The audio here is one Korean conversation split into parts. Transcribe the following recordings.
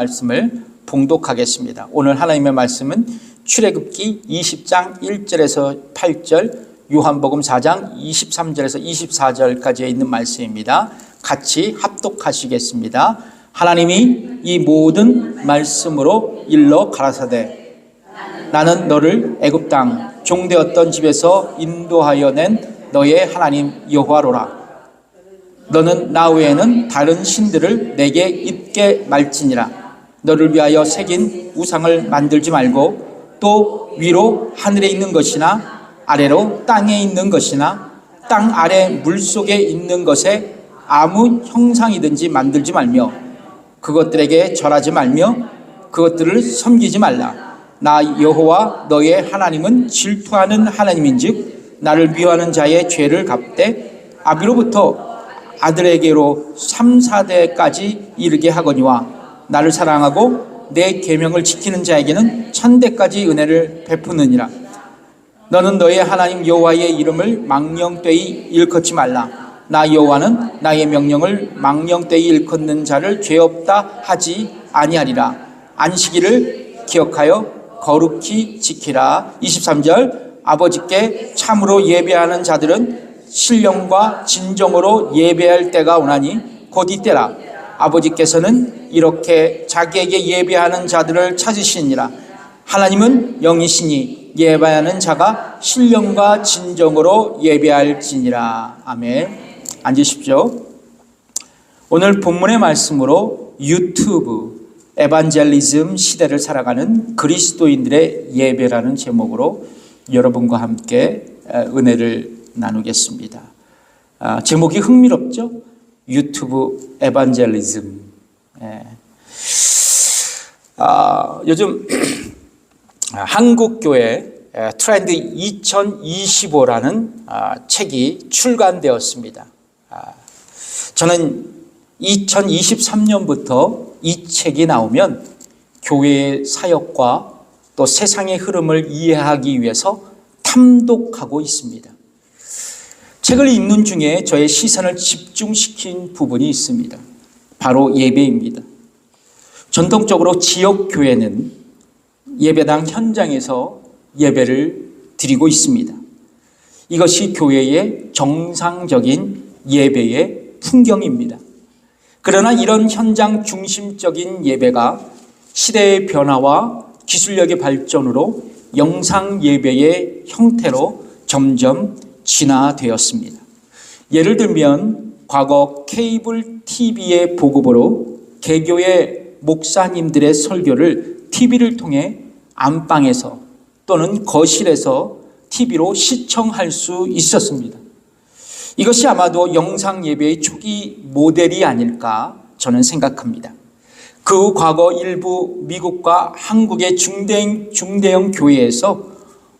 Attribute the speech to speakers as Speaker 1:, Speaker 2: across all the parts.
Speaker 1: 말씀을 봉독하겠습니다. 오늘 하나님의 말씀은 출애굽기 20장 1절에서 8절, 요한복음 4장 23절에서 24절까지에 있는 말씀입니다. 같이 합독하시겠습니다. 하나님이 이 모든 말씀으로 일러 가라사대 나는 너를 애굽 땅 종되었던 집에서 인도하여 낸 너의 하나님 여호와로라. 너는 나 외에는 다른 신들을 내게 있게 말지니라. 너를 위하여 새긴 우상을 만들지 말고 또 위로 하늘에 있는 것이나 아래로 땅에 있는 것이나 땅 아래 물속에 있는 것에 아무 형상이든지 만들지 말며 그것들에게 절하지 말며 그것들을 섬기지 말라. 나 여호와 너의 하나님은 질투하는 하나님인즉 나를 미워하는 자의 죄를 갚되 아비로부터 아들에게로 3, 4대까지 이르게 하거니와 나를 사랑하고 내 계명을 지키는 자에게는 1000대까지 은혜를 베푸느니라. 너는 너의 하나님 여호와의 이름을 망령되이 일컫지 말라. 나 여호와는 나의 명령을 망령되이 일컫는 자를 죄 없다 하지 아니하리라. 안식일을 기억하여 거룩히 지키라. 23절 아버지께 참으로 예배하는 자들은 신령과 진정으로 예배할 때가 오나니 곧 이때라. 아버지께서는 이렇게 자기에게 예배하는 자들을 찾으시니라. 하나님은 영이시니 예배하는 자가 신령과 진정으로 예배할지니라. 아멘. 앉으십시오. 오늘 본문의 말씀으로 유튜브 에반젤리즘 시대를 살아가는 그리스도인들의 예배라는 제목으로 여러분과 함께 은혜를 나누겠습니다. 제목이 흥미롭죠? 유튜브 에반젤리즘. 요즘 한국교회 트렌드 2025라는 책이 출간되었습니다. 저는 2023년부터 이 책이 나오면 교회의 사역과 또 세상의 흐름을 이해하기 위해서 탐독하고 있습니다. 책을 읽는 중에 저의 시선을 집중시킨 부분이 있습니다. 바로 예배입니다. 전통적으로 지역교회는 예배당 현장에서 예배를 드리고 있습니다. 이것이 교회의 정상적인 예배의 풍경입니다. 그러나 이런 현장 중심적인 예배가 시대의 변화와 기술력의 발전으로 영상 예배의 형태로 점점 진화되었습니다. 예를 들면 과거 케이블 TV의 보급으로 개교의 목사님들의 설교를 TV를 통해 안방에서 또는 거실에서 TV로 시청할 수 있었습니다. 이것이 아마도 영상 예배의 초기 모델이 아닐까 저는 생각합니다. 그 과거 일부 미국과 한국의 중대형 교회에서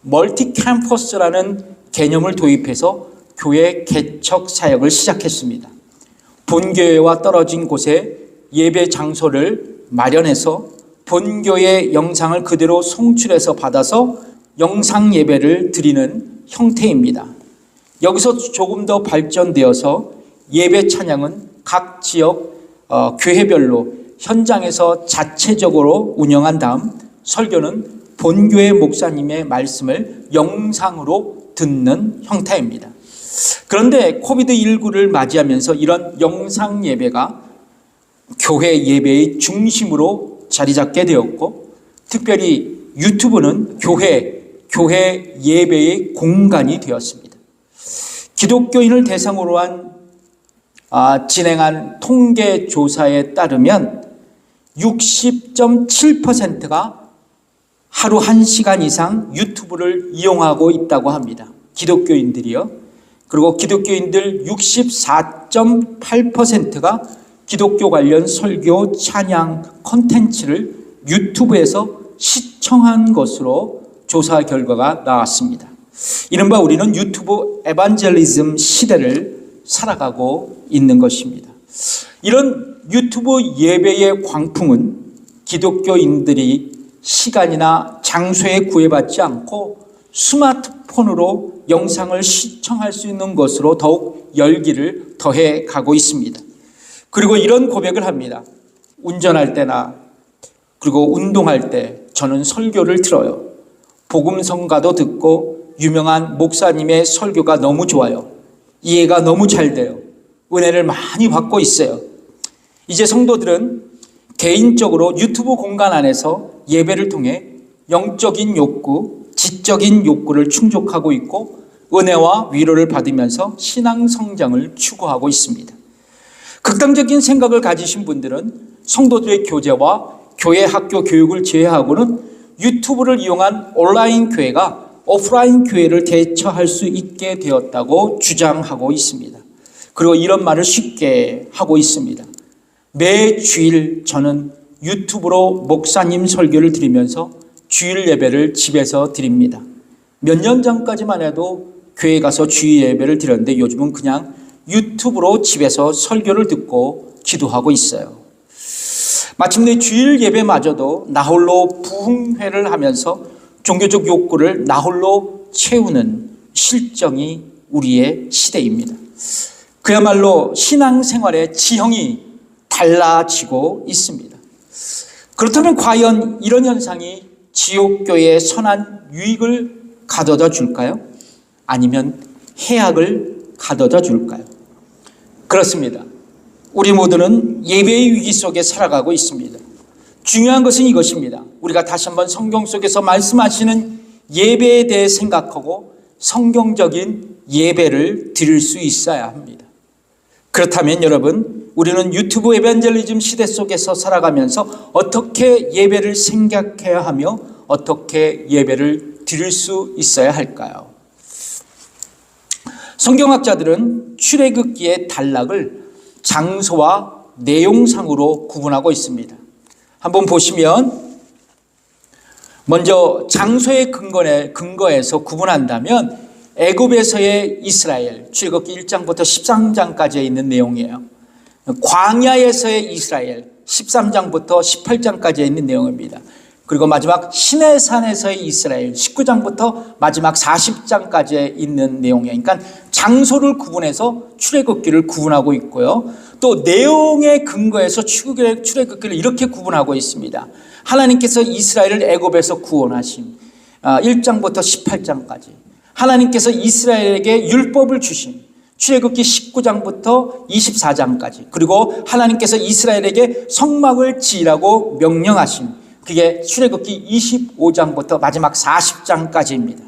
Speaker 1: 멀티 캠퍼스라는 개념을 도입해서 교회 개척 사역을 시작했습니다. 본교회와 떨어진 곳에 예배 장소를 마련해서 본교회 영상을 그대로 송출해서 받아서 영상 예배를 드리는 형태입니다. 여기서 조금 더 발전되어서 예배 찬양은 각 지역 교회별로 현장에서 자체적으로 운영한 다음 설교는 본교회 목사님의 말씀을 영상으로 듣는 형태입니다. 그런데 코비드19를 맞이하면서 이런 영상 예배가 교회 예배의 중심으로 자리 잡게 되었고 특별히 유튜브는 교회 예배의 공간이 되었습니다. 기독교인을 대상으로 한 진행한 통계 조사에 따르면 60.7%가 하루 1시간 이상 유튜브를 이용하고 있다고 합니다. 기독교인들이요. 그리고 기독교인들 64.8%가 기독교 관련 설교, 찬양, 콘텐츠를 유튜브에서 시청한 것으로 조사 결과가 나왔습니다. 이른바 우리는 유튜브 에반젤리즘 시대를 살아가고 있는 것입니다. 이런 유튜브 예배의 광풍은 기독교인들이 시간이나 장소에 구애받지 않고 스마트폰으로 영상을 시청할 수 있는 것으로 더욱 열기를 더해 가고 있습니다. 그리고 이런 고백을 합니다. 운전할 때나 그리고 운동할 때 저는 설교를 들어요. 복음성가도 듣고 유명한 목사님의 설교가 너무 좋아요. 이해가 너무 잘 돼요. 은혜를 많이 받고 있어요. 이제 성도들은 개인적으로 유튜브 공간 안에서 예배를 통해 영적인 욕구, 지적인 욕구를 충족하고 있고 은혜와 위로를 받으면서 신앙 성장을 추구하고 있습니다. 극단적인 생각을 가지신 분들은 성도들의 교제와 교회 학교 교육을 제외하고는 유튜브를 이용한 온라인 교회가 오프라인 교회를 대처할 수 있게 되었다고 주장하고 있습니다. 그리고 이런 말을 쉽게 하고 있습니다. 매 주일 저는 유튜브로 목사님 설교를 드리면서 주일 예배를 집에서 드립니다. 몇 년 전까지만 해도 교회 가서 주일 예배를 드렸는데 요즘은 그냥 유튜브로 집에서 설교를 듣고 기도하고 있어요. 마침내 주일 예배마저도 나홀로 부흥회를 하면서 종교적 욕구를 나홀로 채우는 실정이 우리의 시대입니다. 그야말로 신앙생활의 지형이 달라지고 있습니다. 그렇다면 과연 이런 현상이 지옥교회의 선한 유익을 가져다 줄까요? 아니면 해악을 가져다 줄까요? 그렇습니다. 우리 모두는 예배의 위기 속에 살아가고 있습니다. 중요한 것은 이것입니다. 우리가 다시 한번 성경 속에서 말씀하시는 예배에 대해 생각하고 성경적인 예배를 드릴 수 있어야 합니다. 그렇다면 여러분, 우리는 유튜브 에반젤리즘 시대 속에서 살아가면서 어떻게 예배를 생각해야 하며 어떻게 예배를 드릴 수 있어야 할까요? 성경학자들은 출애굽기의 단락을 장소와 내용상으로 구분하고 있습니다. 한번 보시면 먼저 장소의 근거에서 구분한다면 애굽에서의 이스라엘, 출애굽기 1장부터 13장까지에 있는 내용이에요. 광야에서의 이스라엘, 13장부터 18장까지에 있는 내용입니다. 그리고 마지막 시내산에서의 이스라엘, 19장부터 마지막 40장까지에 있는 내용이에요. 그러니까 장소를 구분해서 출애굽기를 구분하고 있고요. 또 내용의 근거에서 출애굽기를 이렇게 구분하고 있습니다. 하나님께서 이스라엘을 애굽에서 구원하신 1장부터 18장까지, 하나님께서 이스라엘에게 율법을 주신 출애굽기 19장부터 24장까지, 그리고 하나님께서 이스라엘에게 성막을 지으라고 명령하신 그게 출애굽기 25장부터 마지막 40장까지입니다.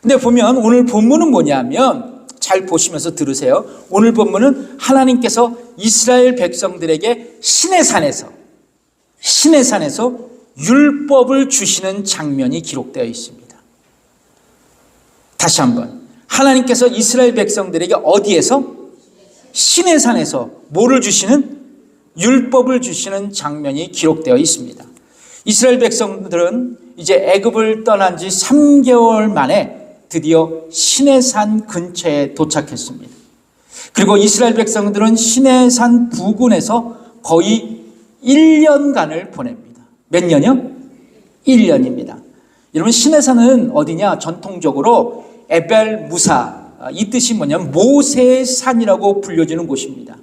Speaker 1: 근데 보면 오늘 본문은 뭐냐면, 잘 보시면서 들으세요. 오늘 본문은 하나님께서 이스라엘 백성들에게 시내산에서 율법을 주시는 장면이 기록되어 있습니다. 다시 한번, 하나님께서 이스라엘 백성들에게 어디에서? 시내산에서 뭐를 주시는? 율법을 주시는 장면이 기록되어 있습니다. 이스라엘 백성들은 이제 애굽을 떠난 지 3개월 만에 드디어 시내산 근처에 도착했습니다. 그리고 이스라엘 백성들은 시내산 부근에서 거의 1년간을 보냅니다. 몇 년이요? 1년입니다. 여러분, 시내산은 어디냐? 전통적으로 에벨 무사, 이 뜻이 뭐냐면 모세의 산이라고 불려지는 곳입니다.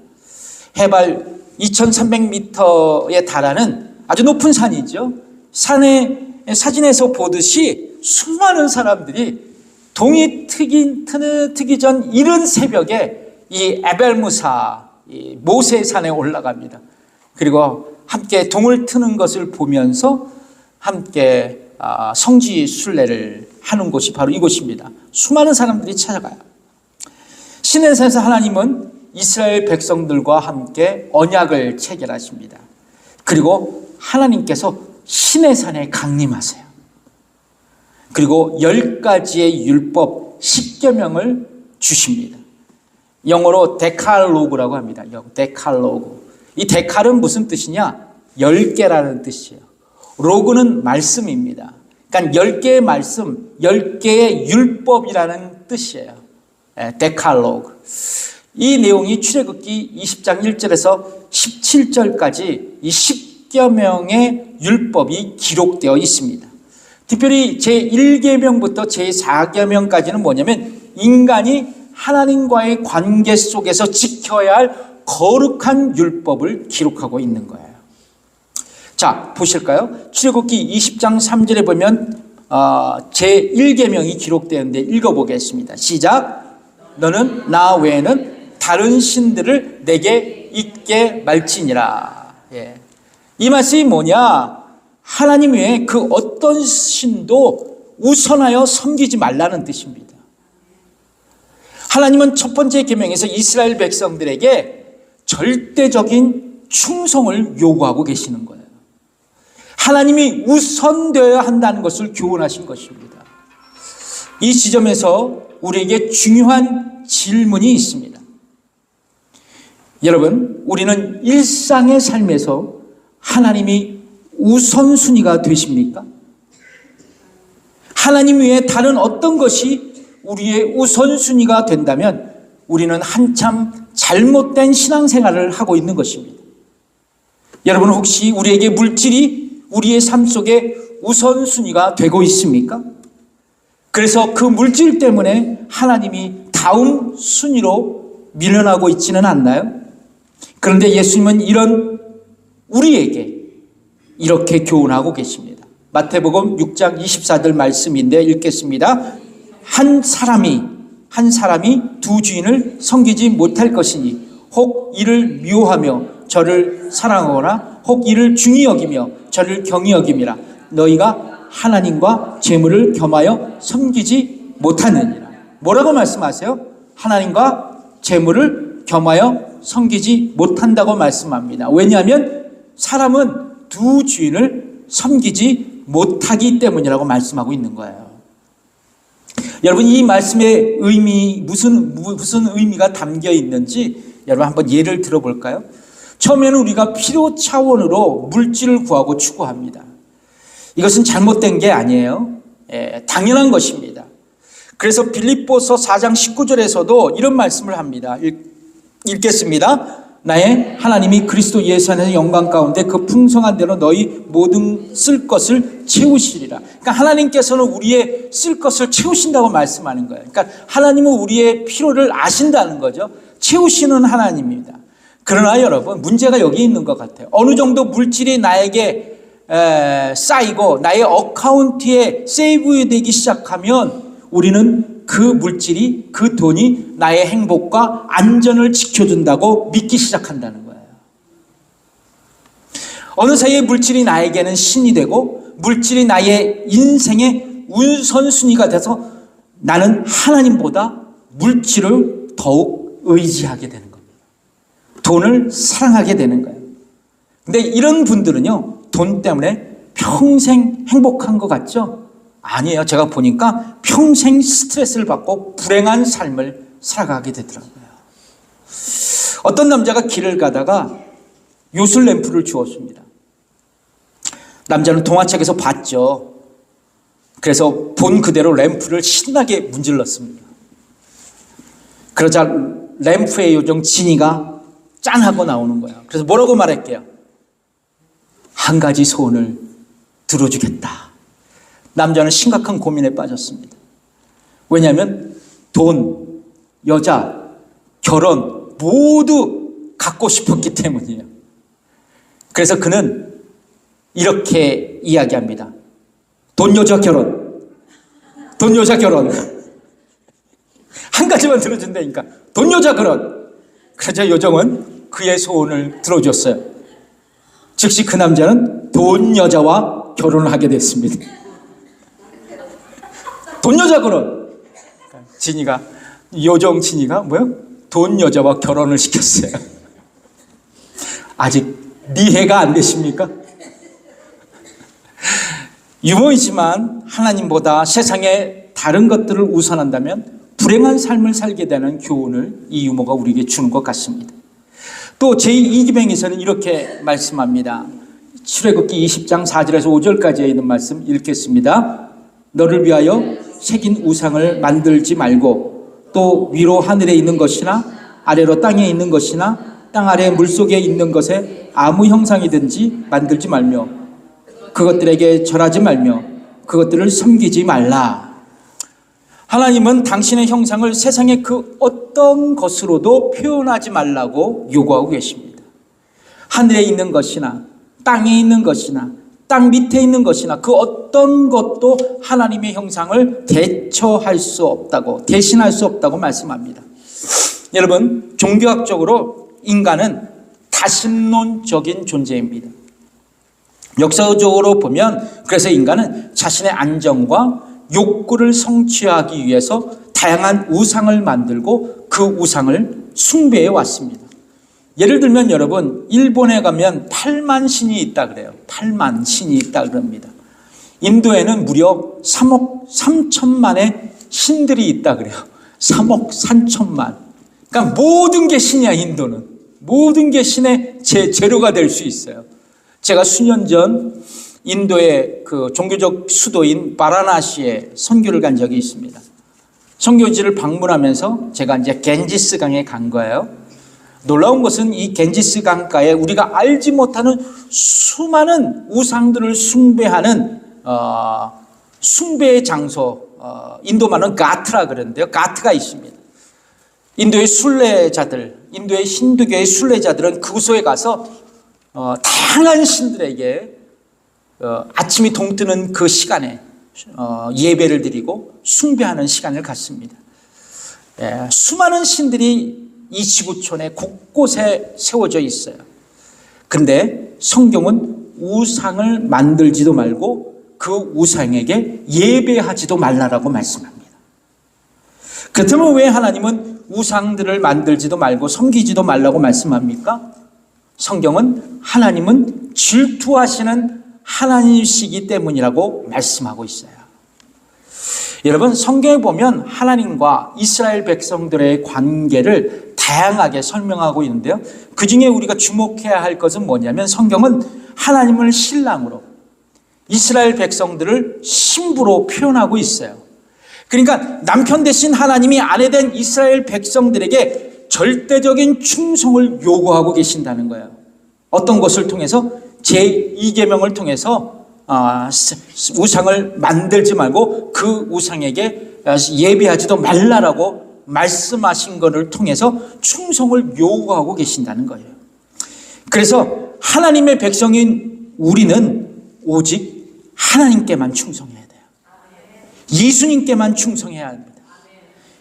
Speaker 1: 해발 2300m에 달하는 아주 높은 산이죠. 산에 사진에서 보듯이 수많은 사람들이 동이 트기 전 이른 새벽에 이 에벨무사, 이 모세의 산에 올라갑니다. 그리고 함께 동을 트는 것을 보면서 함께 성지 순례를 하는 곳이 바로 이곳입니다. 수많은 사람들이 찾아가요. 시내산에서 하나님은 이스라엘 백성들과 함께 언약을 체결하십니다. 그리고 하나님께서 시내산에 강림하세요. 그리고 10가지의 율법 10계명을 주십니다. 영어로 데칼로그라고 합니다. 데칼로그. 이 데칼은 무슨 뜻이냐? 10개라는 뜻이에요. 로그는 말씀입니다. 그러니까 10개의 말씀, 10개의 율법이라는 뜻이에요. 데칼로그. 이 내용이 출애굽기 20장 1절에서 17절까지 이 10계명의 율법이 기록되어 있습니다. 특별히 제1계명부터 제4계명까지는 뭐냐면 인간이 하나님과의 관계 속에서 지켜야 할 거룩한 율법을 기록하고 있는 거예요. 자, 보실까요? 출애굽기 20장 3절에 보면 제1계명이 기록되는데 읽어보겠습니다. 시작. 너는 나 외에는 다른 신들을 내게 있게 말지니라. 예. 이 말씀이 뭐냐? 하나님 외에 그 어떤 신도 우선하여 섬기지 말라는 뜻입니다. 하나님은 첫 번째 계명에서 이스라엘 백성들에게 절대적인 충성을 요구하고 계시는 거예요. 하나님이 우선되어야 한다는 것을 교훈하신 것입니다. 이 지점에서 우리에게 중요한 질문이 있습니다. 여러분, 우리는 일상의 삶에서 하나님이 우선순위가 되십니까? 하나님 외에 다른 어떤 것이 우리의 우선순위가 된다면 우리는 한참 잘못된 신앙생활을 하고 있는 것입니다. 여러분, 혹시 우리에게 물질이 우리의 삶 속에 우선순위가 되고 있습니까? 그래서 그 물질 때문에 하나님이 다음 순위로 밀려나고 있지는 않나요? 그런데 예수님은 이런 우리에게 이렇게 교훈하고 계십니다. 마태복음 6장 24절 말씀인데 읽겠습니다. 한 사람이 두 주인을 섬기지 못할 것이니 혹 이를 미워하며 저를 사랑하거나 혹 이를 중히 여기며 저를 경히 여김이라. 너희가 하나님과 재물을 겸하여 섬기지 못하느니라. 뭐라고 말씀하세요? 하나님과 재물을 겸하여 섬기지 못한다고 말씀합니다. 왜냐하면 사람은 두 주인을 섬기지 못하기 때문이라고 말씀하고 있는 거예요. 여러분, 이 말씀의 의미, 무슨 의미가 담겨 있는지 여러분 한번 예를 들어볼까요? 처음에는 우리가 필요 차원으로 물질을 구하고 추구합니다. 이것은 잘못된 게 아니에요. 당연한 것입니다. 그래서 빌립보서 4장 19절에서도 이런 말씀을 합니다. 읽겠습니다. 나의 하나님이 그리스도 예수 안에서 영광 가운데 그 풍성한 대로 너희 모든 쓸 것을 채우시리라. 그러니까 하나님께서는 우리의 쓸 것을 채우신다고 말씀하는 거예요. 그러니까 하나님은 우리의 필요를 아신다는 거죠. 채우시는 하나님입니다. 그러나 여러분, 문제가 여기 있는 것 같아요. 어느 정도 물질이 나에게 쌓이고 나의 어카운트에 세이브되기 시작하면 우리는 그 물질이, 그 돈이 나의 행복과 안전을 지켜준다고 믿기 시작한다는 거예요. 어느 사이에 물질이 나에게는 신이 되고 물질이 나의 인생의 우선순위가 돼서 나는 하나님보다 물질을 더욱 의지하게 되는 겁니다. 돈을 사랑하게 되는 거예요. 근데 이런 분들은요, 돈 때문에 평생 행복한 것 같죠? 아니에요. 제가 보니까 평생 스트레스를 받고 불행한 삶을 살아가게 되더라고요. 어떤 남자가 길을 가다가 요술 램프를 주었습니다. 남자는 동화책에서 봤죠. 그래서 본 그대로 램프를 신나게 문질렀습니다. 그러자 램프의 요정 지니가 짠 하고 나오는 거예요. 그래서 뭐라고 말할게요? 한 가지 소원을 들어주겠다. 남자는 심각한 고민에 빠졌습니다. 왜냐하면 돈, 여자, 결혼 모두 갖고 싶었기 때문이에요. 그래서 그는 이렇게 이야기합니다. 돈, 여자, 결혼. 돈, 여자, 결혼. 한 가지만 들어준다니까. 돈, 여자, 결혼. 그러자 요정은 그의 소원을 들어줬어요. 즉시 그 남자는 돈, 여자와 결혼을 하게 됐습니다. 돈, 여자, 결혼. 요정 지니가 뭐요? 돈, 여자와 결혼을 시켰어요. 아직 이해가 안 되십니까? 유머이지만 하나님보다 세상의 다른 것들을 우선한다면 불행한 삶을 살게 되는 교훈을 이 유머가 우리에게 주는 것 같습니다. 또 제2계명에서는 이렇게 말씀합니다. 출애굽기 20장 4절에서 5절까지 있는 말씀 읽겠습니다. 너를 위하여 새긴 우상을 만들지 말고 또 위로 하늘에 있는 것이나 아래로 땅에 있는 것이나 땅 아래 물속에 있는 것에 아무 형상이든지 만들지 말며 그것들에게 절하지 말며 그것들을 섬기지 말라. 하나님은 당신의 형상을 세상의 그 어떤 것으로도 표현하지 말라고 요구하고 계십니다. 하늘에 있는 것이나 땅에 있는 것이나 땅 밑에 있는 것이나 그 어떤 것도 하나님의 형상을 대체할 수 없다고, 대신할 수 없다고 말씀합니다. 여러분, 종교학적으로 인간은 다신론적인 존재입니다. 역사적으로 보면 그래서 인간은 자신의 안정과 욕구를 성취하기 위해서 다양한 우상을 만들고 그 우상을 숭배해 왔습니다. 예를 들면 여러분, 일본에 가면 8만 신이 있다 그래요. 8만 신이 있다 그럽니다. 인도에는 무려 3억 3천만의 신들이 있다 그래요. 3억 3천만. 그러니까 모든 게 신이야, 인도는. 모든 게 신의 재료가 될 수 있어요. 제가 수년 전 인도의 그 종교적 수도인 바라나시에 선교를 간 적이 있습니다. 선교지를 방문하면서 제가 이제 겐지스 강에 간 거예요. 놀라운 것은 이 겐지스 강가에 우리가 알지 못하는 수많은 우상들을 숭배하는 숭배의 장소, 인도 말은 가트라 그러는데요. 가트가 있습니다. 인도의 순례자들, 인도의 힌두교의 순례자들은 그곳에 가서 다양한 신들에게 아침이 동뜨는 그 시간에 예배를 드리고 숭배하는 시간을 갖습니다. 수많은 신들이 이 지구촌에 곳곳에 세워져 있어요. 그런데 성경은 우상을 만들지도 말고 그 우상에게 예배하지도 말라라고 말씀합니다. 그렇다면 왜 하나님은 우상들을 만들지도 말고 섬기지도 말라고 말씀합니까? 성경은 하나님은 질투하시는 하나님이시기 때문이라고 말씀하고 있어요. 여러분, 성경에 보면 하나님과 이스라엘 백성들의 관계를 다양하게 설명하고 있는데요. 그 중에 우리가 주목해야 할 것은 뭐냐면 성경은 하나님을 신랑으로, 이스라엘 백성들을 신부로 표현하고 있어요. 그러니까 남편 대신 하나님이 아내 된 이스라엘 백성들에게 절대적인 충성을 요구하고 계신다는 거예요. 어떤 것을 통해서? 제2계명을 통해서 우상을 만들지 말고 그 우상에게 예배하지도 말라라고 말씀하신 것을 통해서 충성을 요구하고 계신다는 거예요. 그래서 하나님의 백성인 우리는 오직 하나님께만 충성해야 돼요. 예수님께만 충성해야 합니다.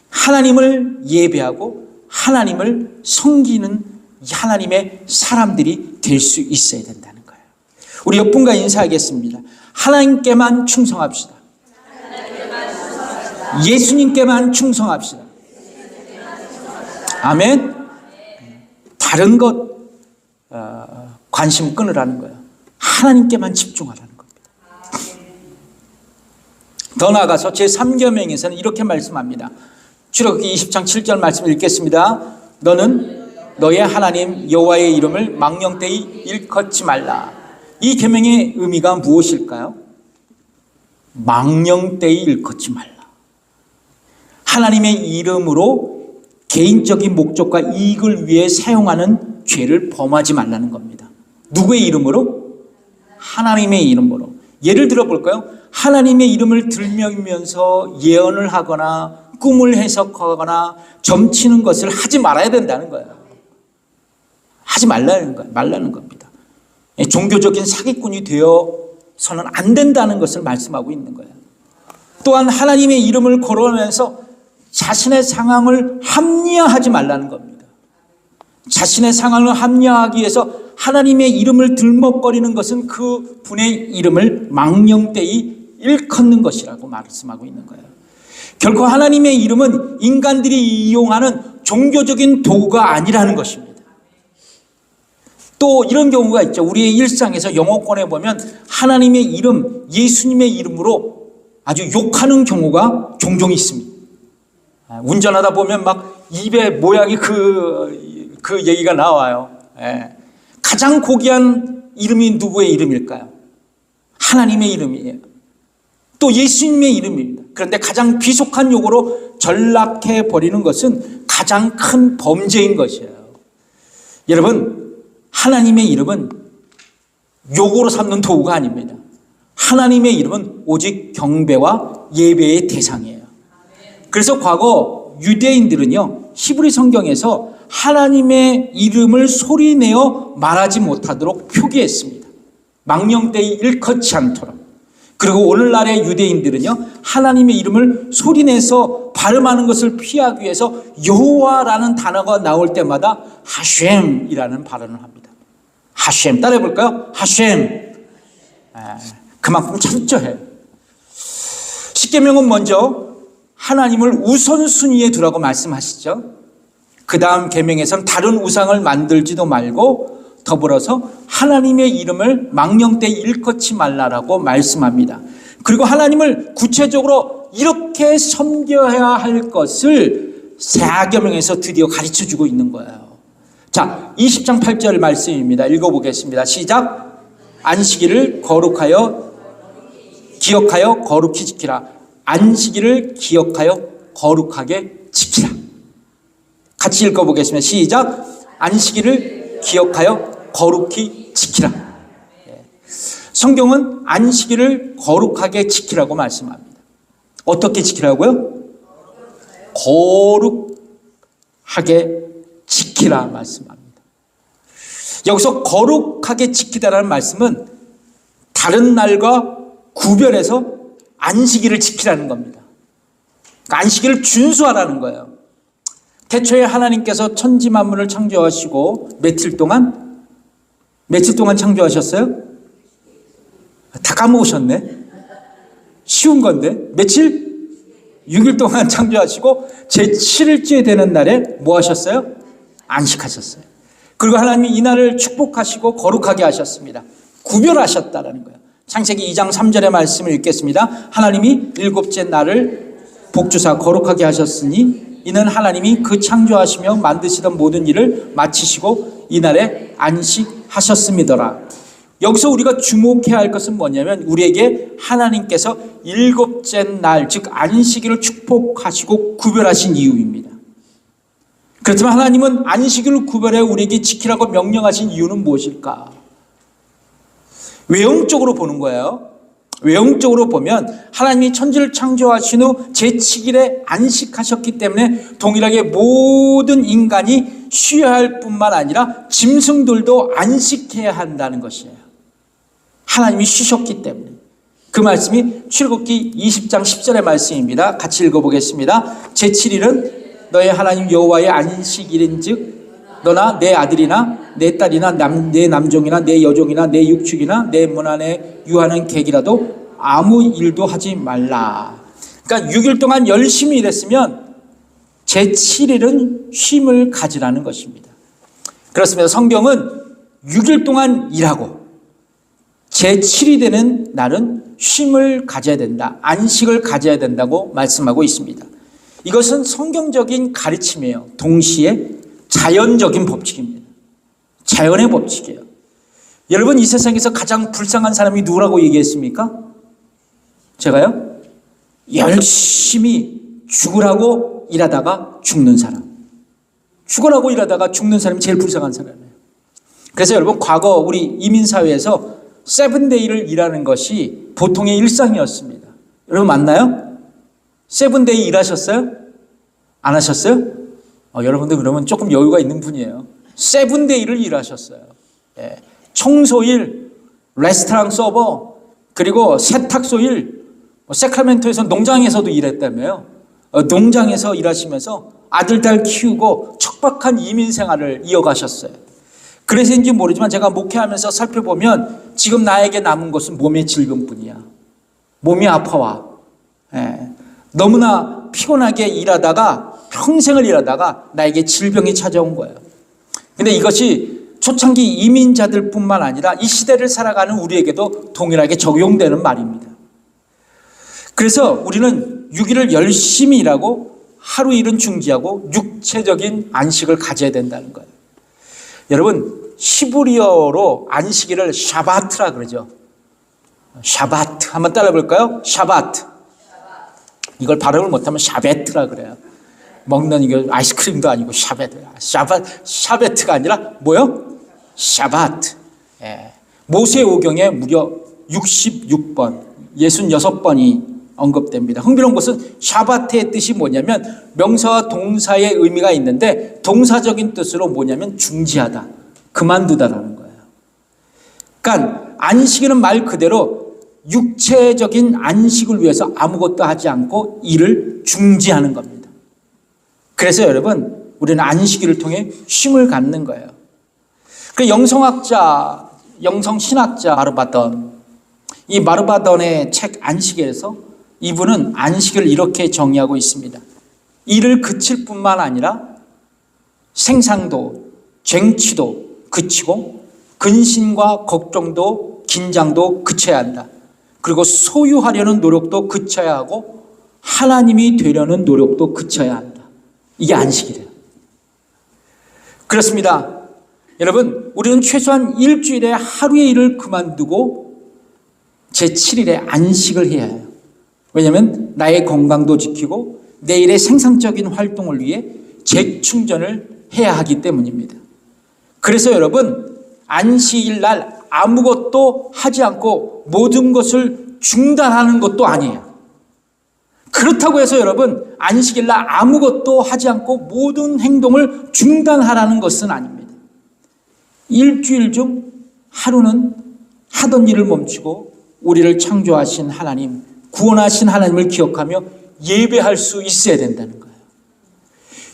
Speaker 1: 하나님을 예배하고 하나님을 섬기는 하나님의 사람들이 될 수 있어야 된다는 거예요. 우리 옆분과 인사하겠습니다. 하나님께만 충성합시다. 예수님께만 충성합시다. 아멘. 다른 것 관심 끊으라는 거예요. 하나님께만 집중하라는 겁니다. 더 나아가서 제3계명에서는 이렇게 말씀합니다. 출애굽기 20장 7절 말씀을 읽겠습니다. 너는 너의 하나님 여호와의 이름을 망령되이 일컫지 말라. 이 계명의 의미가 무엇일까요? 망령되이 일컫지 말라. 하나님의 이름으로 개인적인 목적과 이익을 위해 사용하는 죄를 범하지 말라는 겁니다. 누구의 이름으로? 하나님의 이름으로. 예를 들어 볼까요? 하나님의 이름을 들면서 예언을 하거나 꿈을 해석하거나 점치는 것을 하지 말아야 된다는 거예요. 하지 말라는 겁니다. 종교적인 사기꾼이 되어서는 안 된다는 것을 말씀하고 있는 거예요. 또한 하나님의 이름을 거론하면서 자신의 상황을 합리화하지 말라는 겁니다. 자신의 상황을 합리화하기 위해서 하나님의 이름을 들먹거리는 것은 그 분의 이름을 망령되이 일컫는 것이라고 말씀하고 있는 거예요. 결코 하나님의 이름은 인간들이 이용하는 종교적인 도구가 아니라는 것입니다. 또 이런 경우가 있죠. 우리의 일상에서 영어권에 보면 하나님의 이름, 예수님의 이름으로 아주 욕하는 경우가 종종 있습니다. 운전하다 보면 막 입에 모양이 그 얘기가 나와요. 가장 고귀한 이름이 누구의 이름일까요? 하나님의 이름이에요. 또 예수님의 이름입니다. 그런데 가장 비속한 욕으로 전락해 버리는 것은 가장 큰 범죄인 것이에요. 여러분, 하나님의 이름은 욕으로 삼는 도구가 아닙니다. 하나님의 이름은 오직 경배와 예배의 대상이에요. 그래서 과거 유대인들은요, 히브리 성경에서 하나님의 이름을 소리내어 말하지 못하도록 표기했습니다. 망령되이 일컫지 않도록. 그리고 오늘날의 유대인들은요, 하나님의 이름을 소리내서 발음하는 것을 피하기 위해서 여호와라는 단어가 나올 때마다 하셴이라는 발음을 합니다. 하셴, 따라해 볼까요? 하셴. 그만큼 철저해요. 십계명은 먼저 하나님을 우선순위에 두라고 말씀하시죠. 그 다음 계명에서는 다른 우상을 만들지도 말고 더불어서 하나님의 이름을 망령되이 일컫지 말라라고 말씀합니다. 그리고 하나님을 구체적으로 이렇게 섬겨야 할 것을 새하계명에서 드디어 가르쳐주고 있는 거예요. 자, 20장 8절 말씀입니다. 읽어보겠습니다. 시작. 안식일을 거룩하여 기억하여 거룩히 지키라. 안식일을 기억하여 거룩하게 지키라. 같이 읽어보겠습니다. 시작. 안식일을 기억하여 거룩히 지키라. 성경은 안식일을 거룩하게 지키라고 말씀합니다. 어떻게 지키라고요? 거룩하게 지키라 말씀합니다. 여기서 거룩하게 지키다라는 말씀은 다른 날과 구별해서 안식일을 지키라는 겁니다. 그러니까 안식일을 준수하라는 거예요. 태초에 하나님께서 천지 만물을 창조하시고 며칠 동안 창조하셨어요? 다 까먹으셨네. 쉬운 건데 며칠? 6일 동안 창조하시고 제7일째 되는 날에 뭐 하셨어요? 안식하셨어요. 그리고 하나님이 이 날을 축복하시고 거룩하게 하셨습니다. 구별하셨다라는 거예요. 창세기 2장 3절의 말씀을 읽겠습니다. 하나님이 일곱째 날을 복주사 거룩하게 하셨으니 이는 하나님이 그 창조하시며 만드시던 모든 일을 마치시고 이날에 안식하셨음이더라. 여기서 우리가 주목해야 할 것은 뭐냐면 우리에게 하나님께서 일곱째 날, 즉 안식일을 축복하시고 구별하신 이유입니다. 그렇지만 하나님은 안식일을 구별해 우리에게 지키라고 명령하신 이유는 무엇일까? 외형적으로 보는 거예요. 외형적으로 보면 하나님이 천지를 창조하신 후 제7일에 안식하셨기 때문에 동일하게 모든 인간이 쉬어야 할 뿐만 아니라 짐승들도 안식해야 한다는 것이에요. 하나님이 쉬셨기 때문에. 그 말씀이 출애굽기 20장 10절의 말씀입니다. 같이 읽어보겠습니다. 제7일은 너의 하나님 여호와의 안식일인즉 너나 내 아들이나 내 딸이나 내 남종이나 내 여종이나 내 육축이나 내 문 안에 유하는 객이라도 아무 일도 하지 말라. 그러니까 6일 동안 열심히 일했으면 제7일은 쉼을 가지라는 것입니다. 그렇습니다. 성경은 6일 동안 일하고 제7이 되는 날은 쉼을 가져야 된다. 안식을 가져야 된다고 말씀하고 있습니다. 이것은 성경적인 가르침이에요. 동시에 자연적인 법칙입니다. 자연의 법칙이에요. 여러분, 이 세상에서 가장 불쌍한 사람이 누구라고 얘기했습니까? 제가요? 열심히 죽으라고 일하다가 죽는 사람. 죽으라고 일하다가 죽는 사람이 제일 불쌍한 사람이에요. 그래서 여러분, 과거 우리 이민사회에서 세븐데이를 일하는 것이 보통의 일상이었습니다. 여러분 맞나요? 세븐데이 일하셨어요? 안 하셨어요? 여러분들 그러면 조금 여유가 있는 분이에요. 세븐데이를 일하셨어요. 예. 청소일, 레스토랑 서버, 그리고 세탁소일, 세크라멘토에서 농장에서도 일했다며요. 농장에서 일하시면서 아들, 딸 키우고 척박한 이민 생활을 이어가셨어요. 그래서인지 모르지만 제가 목회하면서 살펴보면 지금 나에게 남은 것은 몸의 질병뿐이야. 몸이 아파와. 예. 너무나 피곤하게 일하다가 평생을 일하다가 나에게 질병이 찾아온 거예요. 근데 이것이 초창기 이민자들 뿐만 아니라 이 시대를 살아가는 우리에게도 동일하게 적용되는 말입니다. 그래서 우리는 6일을 열심히 일하고 하루 일은 중지하고 육체적인 안식을 가져야 된다는 거예요. 여러분, 히브리어로 안식일을 샤바트라 그러죠. 샤바트. 한번 따라해 볼까요? 샤바트. 이걸 발음을 못하면 샤베트라 그래요. 먹는 이거 아이스크림도 아니고 샤베트가 아니라 뭐요? 샤바트. 예. 모세오경에 무려 66번, 66번이 언급됩니다. 흥미로운 것은 샤바트의 뜻이 뭐냐면 명사와 동사의 의미가 있는데 동사적인 뜻으로 뭐냐면 중지하다, 그만두다라는 거예요. 그러니까 안식일은 말 그대로 육체적인 안식을 위해서 아무것도 하지 않고 일을 중지하는 겁니다. 그래서 여러분, 우리는 안식일을 통해 쉼을 갖는 거예요. 그 영성학자, 영성신학자 마르바던, 이 마르바던의 책 안식에서 이분은 안식을 이렇게 정의하고 있습니다. 일을 그칠 뿐만 아니라 생산도, 쟁취도 그치고 근심과 걱정도 긴장도 그쳐야 한다. 그리고 소유하려는 노력도 그쳐야 하고 하나님이 되려는 노력도 그쳐야 한다. 이게 안식이래요. 그렇습니다. 여러분, 우리는 최소한 일주일에 하루의 일을 그만두고 제7일에 안식을 해야 해요. 왜냐하면 나의 건강도 지키고 내일의 생산적인 활동을 위해 재충전을 해야 하기 때문입니다. 그래서 여러분, 안식일 날 아무것도 하지 않고 모든 것을 중단하는 것도 아니에요. 그렇다고 해서 여러분, 안식일 날 아무것도 하지 않고 모든 행동을 중단하라는 것은 아닙니다. 일주일 중 하루는 하던 일을 멈추고 우리를 창조하신 하나님, 구원하신 하나님을 기억하며 예배할 수 있어야 된다는 거예요.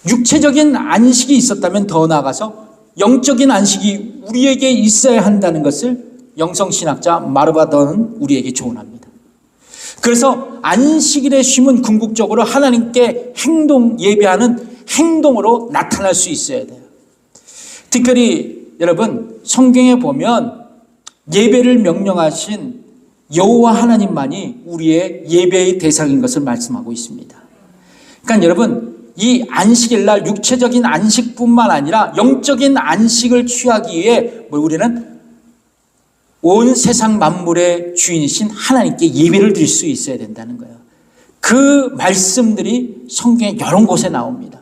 Speaker 1: 육체적인 안식이 있었다면 더 나아가서 영적인 안식이 우리에게 있어야 한다는 것을 영성신학자 마르바던은 우리에게 조언합니다. 그래서 안식일의 쉼은 궁극적으로 하나님께 예배하는 행동으로 나타날 수 있어야 돼요. 특별히 여러분, 성경에 보면 예배를 명령하신 여호와 하나님만이 우리의 예배의 대상인 것을 말씀하고 있습니다. 그러니까 여러분, 이 안식일 날 육체적인 안식뿐만 아니라 영적인 안식을 취하기 위해 우리는 온 세상 만물의 주인이신 하나님께 예배를 드릴 수 있어야 된다는 거예요. 그 말씀들이 성경에 여러 곳에 나옵니다.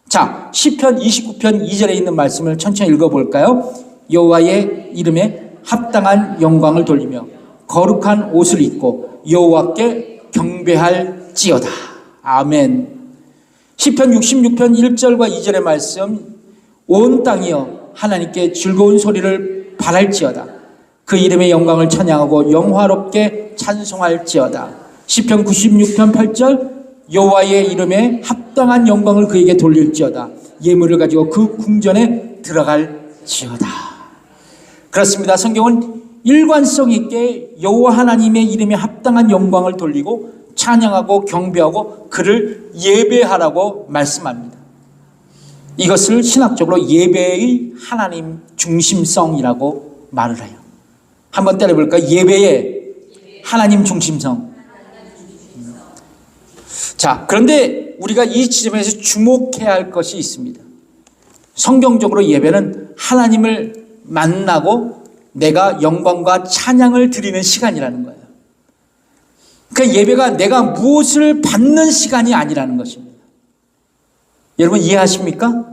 Speaker 1: 자, 시편 29편 2절에 있는 말씀을 천천히 읽어볼까요? 여호와의 이름에 합당한 영광을 돌리며 거룩한 옷을 입고 여호와께 경배할지어다. 아멘. 시편 66편 1절과 2절의 말씀, 온 땅이여 하나님께 즐거운 소리를 발할지어다. 그 이름의 영광을 찬양하고 영화롭게 찬송할지어다. 시편 96편 8절, 여호와의 이름에 합당한 영광을 그에게 돌릴지어다. 예물을 가지고 그 궁전에 들어갈지어다. 그렇습니다. 성경은 일관성 있게 여호와 하나님의 이름에 합당한 영광을 돌리고 찬양하고 경배하고 그를 예배하라고 말씀합니다. 이것을 신학적으로 예배의 하나님 중심성이라고 말을 해요. 한번 때려볼까요? 예배의 하나님 중심성. 자, 그런데 우리가 이 지점에서 주목해야 할 것이 있습니다. 성경적으로 예배는 하나님을 만나고 내가 영광과 찬양을 드리는 시간이라는 거예요. 그러니까 예배가 내가 무엇을 받는 시간이 아니라는 것입니다. 여러분 이해하십니까?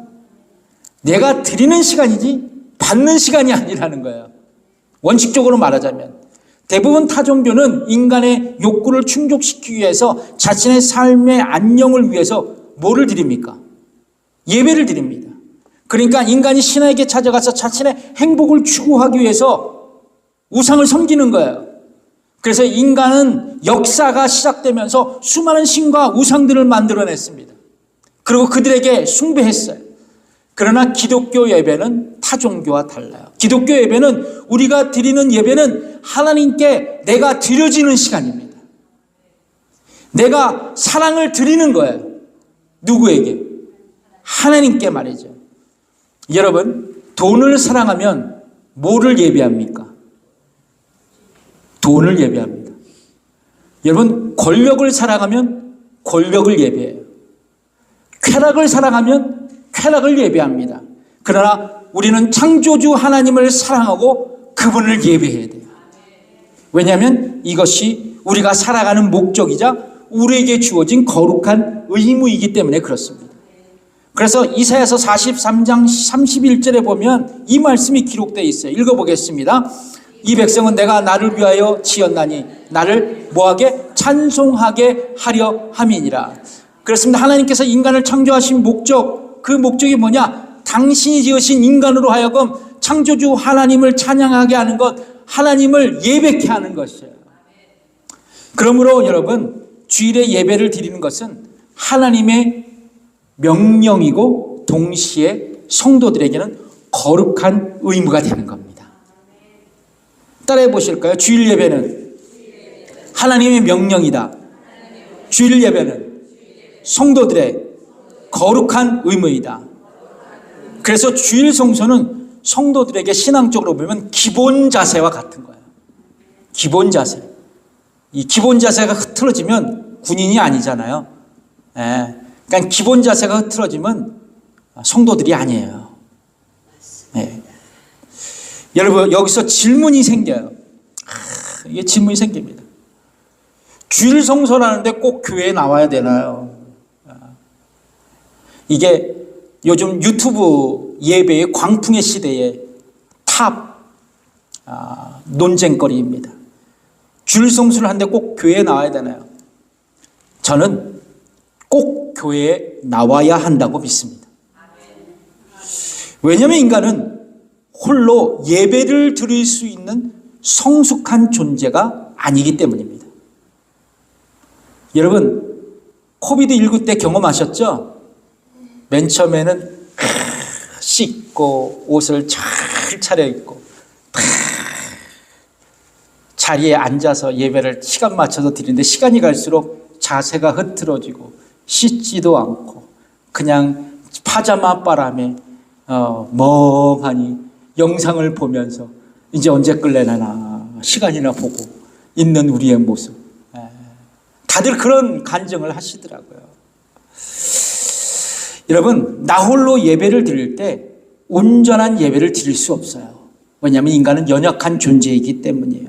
Speaker 1: 내가 드리는 시간이지 받는 시간이 아니라는 거예요. 원칙적으로 말하자면 대부분 타종교는 인간의 욕구를 충족시키기 위해서 자신의 삶의 안녕을 위해서 뭐를 드립니까? 예배를 드립니다. 그러니까 인간이 신에게 찾아가서 자신의 행복을 추구하기 위해서 우상을 섬기는 거예요. 그래서 인간은 역사가 시작되면서 수많은 신과 우상들을 만들어냈습니다. 그리고 그들에게 숭배했어요. 그러나 기독교 예배는 타종교와 달라요. 기독교 예배는 우리가 드리는 예배는 하나님께 내가 드려지는 시간입니다. 내가 사랑을 드리는 거예요. 누구에게? 하나님께 말이죠. 여러분, 돈을 사랑하면 뭐를 예배합니까? 돈을 예배합니다. 여러분, 권력을 사랑하면 권력을 예배해요. 쾌락을 사랑하면 쾌락을 예배합니다. 그러나 우리는 창조주 하나님을 사랑하고 그분을 예배해야 돼요. 왜냐하면 이것이 우리가 살아가는 목적이자 우리에게 주어진 거룩한 의무이기 때문에 그렇습니다. 그래서 이사야서 43장 31절에 보면 이 말씀이 기록되어 있어요. 읽어보겠습니다. 이 백성은 내가 나를 위하여 지었나니 나를 뭐하게? 찬송하게 하려 함이니라. 그렇습니다. 하나님께서 인간을 창조하신 목적, 그 목적이 뭐냐? 당신이 지으신 인간으로 하여금 창조주 하나님을 찬양하게 하는 것, 하나님을 예배케 하는 것이에요. 그러므로 여러분, 주일에 예배를 드리는 것은 하나님의 명령이고 동시에 성도들에게는 거룩한 의무가 되는 겁니다. 따라해 보실까요? 주일 예배는 하나님의 명령이다. 주일 예배는 성도들의 거룩한 의무이다. 그래서 주일 성소는 성도들에게 신앙적으로 보면 기본 자세와 같은 거예요. 기본 자세. 이 기본 자세가 흐트러지면 군인이 아니잖아요. 예. 그러니까 기본 자세가 흐트러지면 성도들이 아니에요. 예. 여러분, 여기서 질문이 생겨요. 이게 질문이 생깁니다. 주일 성소라는데 꼭 교회에 나와야 되나요? 이게 요즘 유튜브 예배의 광풍의 시대의 탑 논쟁거리입니다. 주일 성수를 하는데 꼭 교회에 나와야 되나요? 저는 꼭 교회에 나와야 한다고 믿습니다. 왜냐하면 인간은 홀로 예배를 드릴 수 있는 성숙한 존재가 아니기 때문입니다. 여러분, 코비드19 때 경험하셨죠? 맨 처음에는 씻고 옷을 잘 차려입고 자리에 앉아서 예배를 시간 맞춰서 드리는데 시간이 갈수록 자세가 흐트러지고 씻지도 않고 그냥 파자마 바람에 멍하니 영상을 보면서 이제 언제 끌래나 시간이나 보고 있는 우리의 모습. 다들 그런 간증을 하시더라고요. 여러분, 나 홀로 예배를 드릴 때 온전한 예배를 드릴 수 없어요. 왜냐하면 인간은 연약한 존재이기 때문이에요.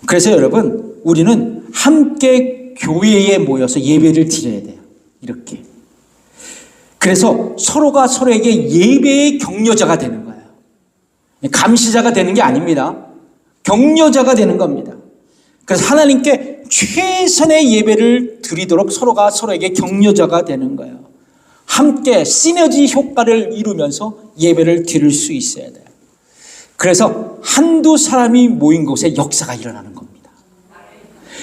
Speaker 1: 그래서 여러분, 우리는 함께 교회에 모여서 예배를 드려야 돼요. 이렇게. 그래서 서로가 서로에게 예배의 격려자가 되는 거예요. 감시자가 되는 게 아닙니다. 격려자가 되는 겁니다. 그래서 하나님께 최선의 예배를 드리도록 서로가 서로에게 격려자가 되는 거예요. 함께 시너지 효과를 이루면서 예배를 드릴 수 있어야 돼요. 그래서 한두 사람이 모인 곳에 역사가 일어나는 겁니다.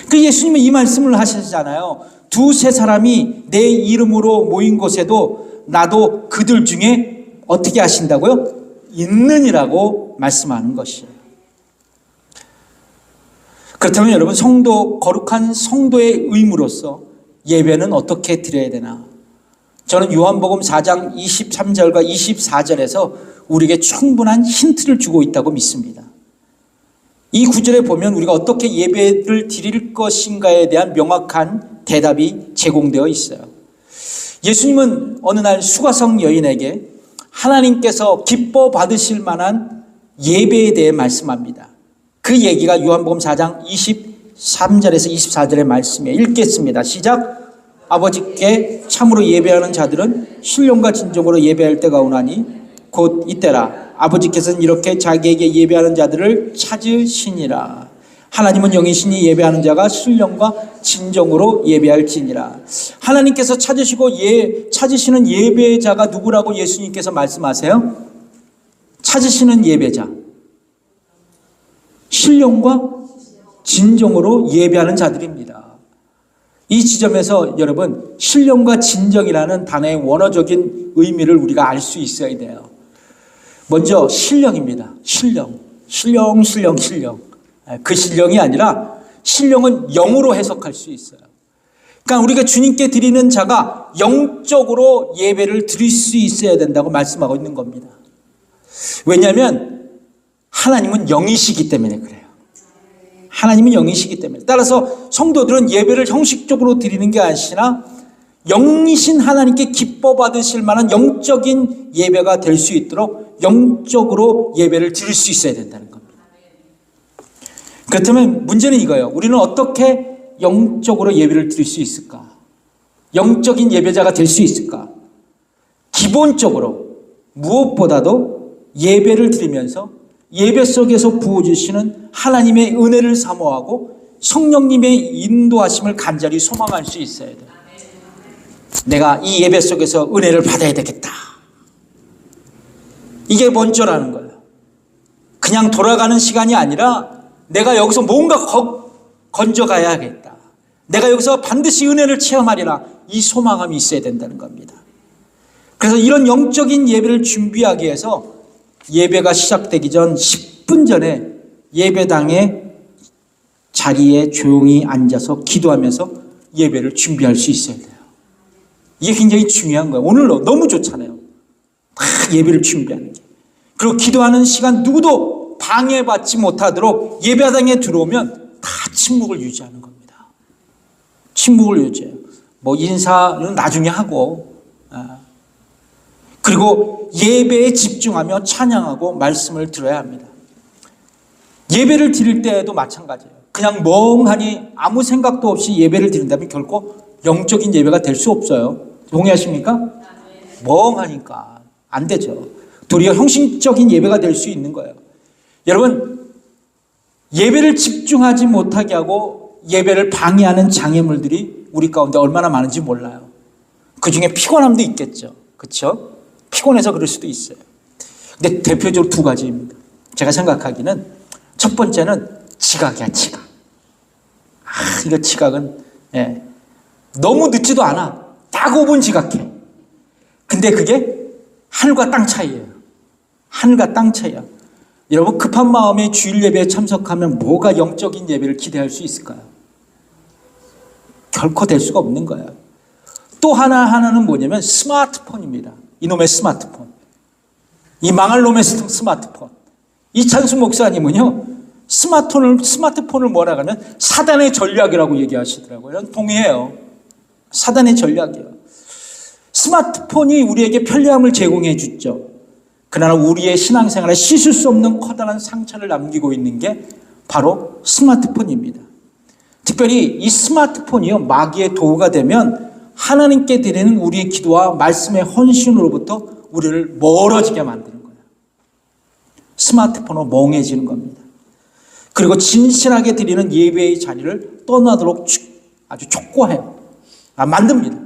Speaker 1: 그 예수님은 이 말씀을 하시잖아요. 두세 사람이 내 이름으로 모인 곳에도 나도 그들 중에 어떻게 하신다고요? 있느니라고 말씀하는 것이에요. 그렇다면 여러분, 거룩한 성도의 의무로서 예배는 어떻게 드려야 되나? 저는 요한복음 4장 23절과 24절에서 우리에게 충분한 힌트를 주고 있다고 믿습니다. 이 구절에 보면 우리가 어떻게 예배를 드릴 것인가에 대한 명확한 대답이 제공되어 있어요. 예수님은 어느 날 수가성 여인에게 하나님께서 기뻐 받으실 만한 예배에 대해 말씀합니다. 그 얘기가 요한복음 4장 23절에서 24절의 말씀이에요. 읽겠습니다. 시작. 아버지께 참으로 예배하는 자들은 신령과 진정으로 예배할 때가 오나니 곧 이때라. 아버지께서는 이렇게 자기에게 예배하는 자들을 찾으시니라. 하나님은 영이시니 예배하는 자가 신령과 진정으로 예배할지니라. 하나님께서 찾으시는 예배자가 누구라고 예수님께서 말씀하세요? 찾으시는 예배자. 신령과 진정으로 예배하는 자들입니다. 이 지점에서 여러분, 신령과 진정이라는 단어의 원어적인 의미를 우리가 알 수 있어야 돼요. 먼저 신령입니다. 신령. 그 신령이 아니라 신령은 영으로 해석할 수 있어요. 그러니까 우리가 주님께 드리는 자가 영적으로 예배를 드릴 수 있어야 된다고 말씀하고 있는 겁니다. 왜냐하면 하나님은 영이시기 때문에 그래요. 하나님은 영이시기 때문에. 따라서 성도들은 예배를 형식적으로 드리는 게 아니라 영이신 하나님께 기뻐 받으실 만한 영적인 예배가 될 수 있도록 영적으로 예배를 드릴 수 있어야 된다는 겁니다. 그렇다면 문제는 이거예요. 우리는 어떻게 영적으로 예배를 드릴 수 있을까? 영적인 예배자가 될 수 있을까? 기본적으로 무엇보다도 예배를 드리면서 예배 속에서 부어주시는 하나님의 은혜를 사모하고 성령님의 인도하심을 간절히 소망할 수 있어야 돼요. 내가 이 예배 속에서 은혜를 받아야 되겠다. 이게 먼저라는 거예요. 그냥 돌아가는 시간이 아니라 내가 여기서 뭔가 건져가야겠다. 내가 여기서 반드시 은혜를 체험하리라. 이 소망감이 있어야 된다는 겁니다. 그래서 이런 영적인 예배를 준비하기 위해서 예배가 시작되기 전 10분 전에 예배당의 자리에 조용히 앉아서 기도하면서 예배를 준비할 수 있어야 돼요. 이게 굉장히 중요한 거예요. 오늘로 너무 좋잖아요. 막 예배를 준비하는 게. 그리고 기도하는 시간 누구도 방해받지 못하도록 예배당에 들어오면 다 침묵을 유지하는 겁니다. 침묵을 유지해요. 뭐 인사는 나중에 하고, 그리고 예배에 집중하며 찬양하고 말씀을 들어야 합니다. 예배를 드릴 때에도 마찬가지예요. 그냥 멍하니 아무 생각도 없이 예배를 드린다면 결코 영적인 예배가 될 수 없어요. 동의하십니까? 멍하니까 안 되죠. 도리어 형식적인 예배가 될 수 있는 거예요. 여러분, 예배를 집중하지 못하게 하고 예배를 방해하는 장애물들이 우리 가운데 얼마나 많은지 몰라요. 그 중에 피곤함도 있겠죠. 그렇죠? 피곤해서 그럴 수도 있어요. 근데 대표적으로 두 가지입니다. 제가 생각하기는 첫 번째는 지각이야, 지각. 이거 지각은 너무 늦지도 않아. 딱 5분 지각해. 근데 그게 하늘과 땅 차이예요. 하늘과 땅 차이야. 여러분, 급한 마음에 주일 예배에 참석하면 뭐가 영적인 예배를 기대할 수 있을까요? 결코 될 수가 없는 거예요. 또 하나는 뭐냐면 스마트폰입니다. 이놈의 스마트폰. 이 망할 놈의 스마트폰. 이찬수 목사님은요, 스마트폰을 뭐라 하면 사단의 전략이라고 얘기하시더라고요. 동의해요. 사단의 전략이에요. 스마트폰이 우리에게 편리함을 제공해 주죠. 그러나 우리의 신앙생활에 씻을 수 없는 커다란 상처를 남기고 있는 게 바로 스마트폰입니다. 특별히 이 스마트폰이요, 마귀의 도구가 되면 하나님께 드리는 우리의 기도와 말씀의 헌신으로부터 우리를 멀어지게 만드는 거예요. 스마트폰으로 멍해지는 겁니다. 그리고 진실하게 드리는 예배의 자리를 떠나도록 아주 촉구해요. 만듭니다.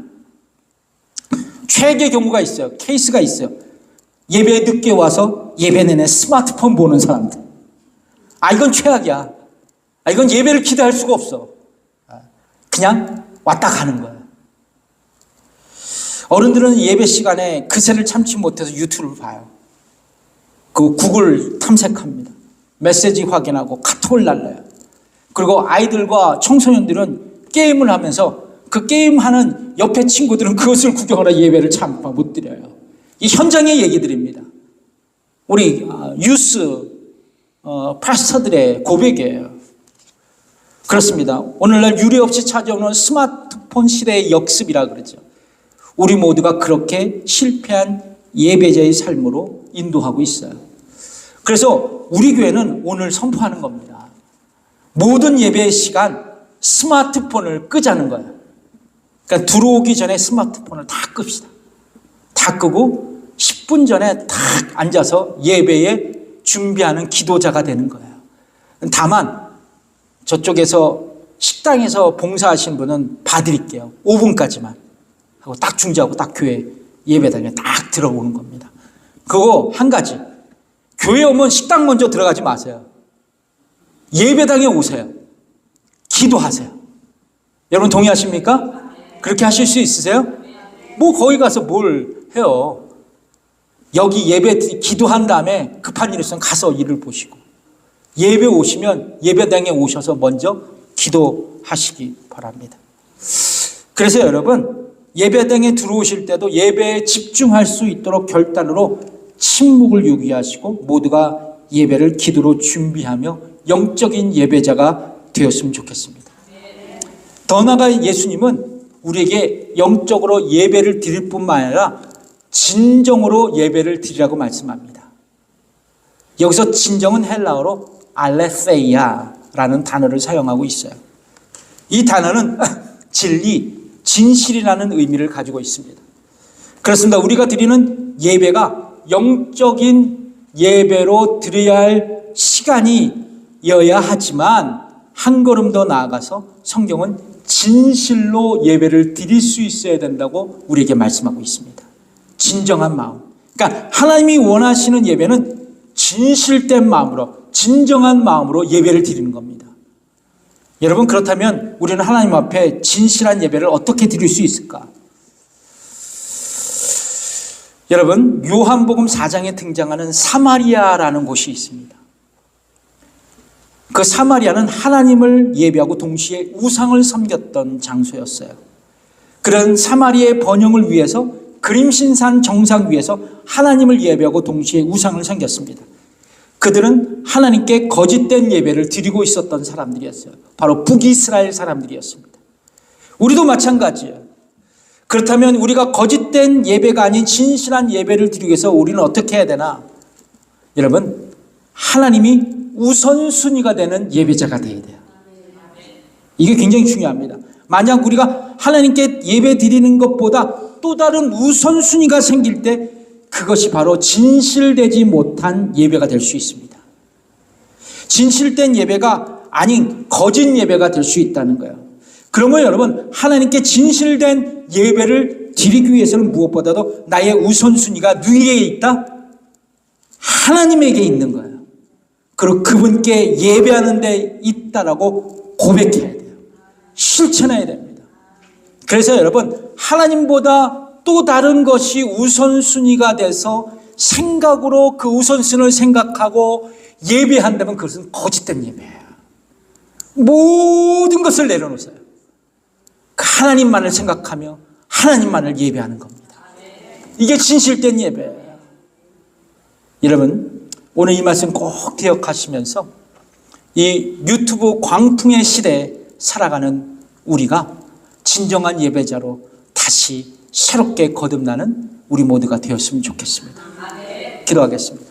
Speaker 1: 최악의 경우가 있어요. 케이스가 있어요. 예배에 늦게 와서 예배 내내 스마트폰 보는 사람들. 이건 최악이야. 이건 예배를 기대할 수가 없어. 그냥 왔다 가는 거야. 어른들은 예배 시간에 그새를 참지 못해서 유튜브를 봐요. 그 구글 탐색합니다. 메시지 확인하고 카톡을 날려요. 그리고 아이들과 청소년들은 게임을 하면서 그 게임하는 옆에 친구들은 그것을 구경하러 예배를 참 못 드려요. 이 현장의 얘기들입니다. 우리 유스 파스터들의 고백이에요. 그렇습니다. 오늘날 유례 없이 찾아오는 스마트폰 시대의 역습이라 그러죠. 우리 모두가 그렇게 실패한 예배자의 삶으로 인도하고 있어요. 그래서 우리 교회는 오늘 선포하는 겁니다. 모든 예배의 시간 스마트폰을 끄자는 거예요. 그러니까 들어오기 전에 스마트폰을 다 끕시다. 다 끄고 10분 전에 딱 앉아서 예배에 준비하는 기도자가 되는 거예요. 다만 저쪽에서 식당에서 봉사하신 분은 봐드릴게요. 5분까지만 하고 딱 중지하고 딱 교회 예배당에 딱 들어오는 겁니다. 그거 한 가지, 교회 오면 식당 먼저 들어가지 마세요. 예배당에 오세요. 기도하세요. 여러분 동의하십니까? 그렇게 하실 수 있으세요? 뭐 거기 가서 뭘 해요. 여기 예배 기도한 다음에 급한 일 있으면 가서 일을 보시고, 예배 오시면 예배당에 오셔서 먼저 기도하시기 바랍니다. 그래서 여러분, 예배당에 들어오실 때도 예배에 집중할 수 있도록 결단으로 침묵을 유지하시고 모두가 예배를 기도로 준비하며 영적인 예배자가 되었으면 좋겠습니다. 더 나아가 예수님은 우리에게 영적으로 예배를 드릴 뿐만 아니라 진정으로 예배를 드리라고 말씀합니다. 여기서 진정은 헬라어로 알레세이아라는 단어를 사용하고 있어요. 이 단어는 진리, 진실이라는 의미를 가지고 있습니다. 그렇습니다. 우리가 드리는 예배가 영적인 예배로 드려야 할 시간이어야 하지만 한 걸음 더 나아가서 성경은 진실로 예배를 드릴 수 있어야 된다고 우리에게 말씀하고 있습니다. 진정한 마음. 그러니까 하나님이 원하시는 예배는 진실된 마음으로, 진정한 마음으로 예배를 드리는 겁니다. 여러분, 그렇다면 우리는 하나님 앞에 진실한 예배를 어떻게 드릴 수 있을까? 여러분, 요한복음 4장에 등장하는 사마리아라는 곳이 있습니다. 그 사마리아는 하나님을 예배하고 동시에 우상을 섬겼던 장소였어요. 그런 사마리아의 번영을 위해서 그림신산 정상 위에서 하나님을 예배하고 동시에 우상을 섬겼습니다. 그들은 하나님께 거짓된 예배를 드리고 있었던 사람들이었어요. 바로 북이스라엘 사람들이었습니다. 우리도 마찬가지예요. 그렇다면 우리가 거짓된 예배가 아닌 진실한 예배를 드리기 위해서 우리는 어떻게 해야 되나? 여러분, 하나님이 우선순위가 되는 예배자가 되어야 돼요. 이게 굉장히 중요합니다. 만약 우리가 하나님께 예배 드리는 것보다 또 다른 우선순위가 생길 때 그것이 바로 진실되지 못한 예배가 될 수 있습니다. 진실된 예배가 아닌 거짓 예배가 될 수 있다는 거예요. 그러면 여러분, 하나님께 진실된 예배를 드리기 위해서는 무엇보다도 나의 우선순위가 누구에게 있다? 하나님에게 있는 거예요. 그리고 그분께 예배하는 데 있다라고 고백해야 돼요. 실천해야 됩니다. 그래서 여러분, 하나님보다 또 다른 것이 우선순위가 돼서 생각으로 그 우선순위를 생각하고 예배한다면 그것은 거짓된 예배예요. 모든 것을 내려놓으세요. 하나님만을 생각하며 하나님만을 예배하는 겁니다. 이게 진실된 예배예요. 여러분, 오늘 이 말씀 꼭 기억하시면서 이 유튜브 광풍의 시대에 살아가는 우리가 진정한 예배자로 다시 새롭게 거듭나는 우리 모두가 되었으면 좋겠습니다. 기도하겠습니다.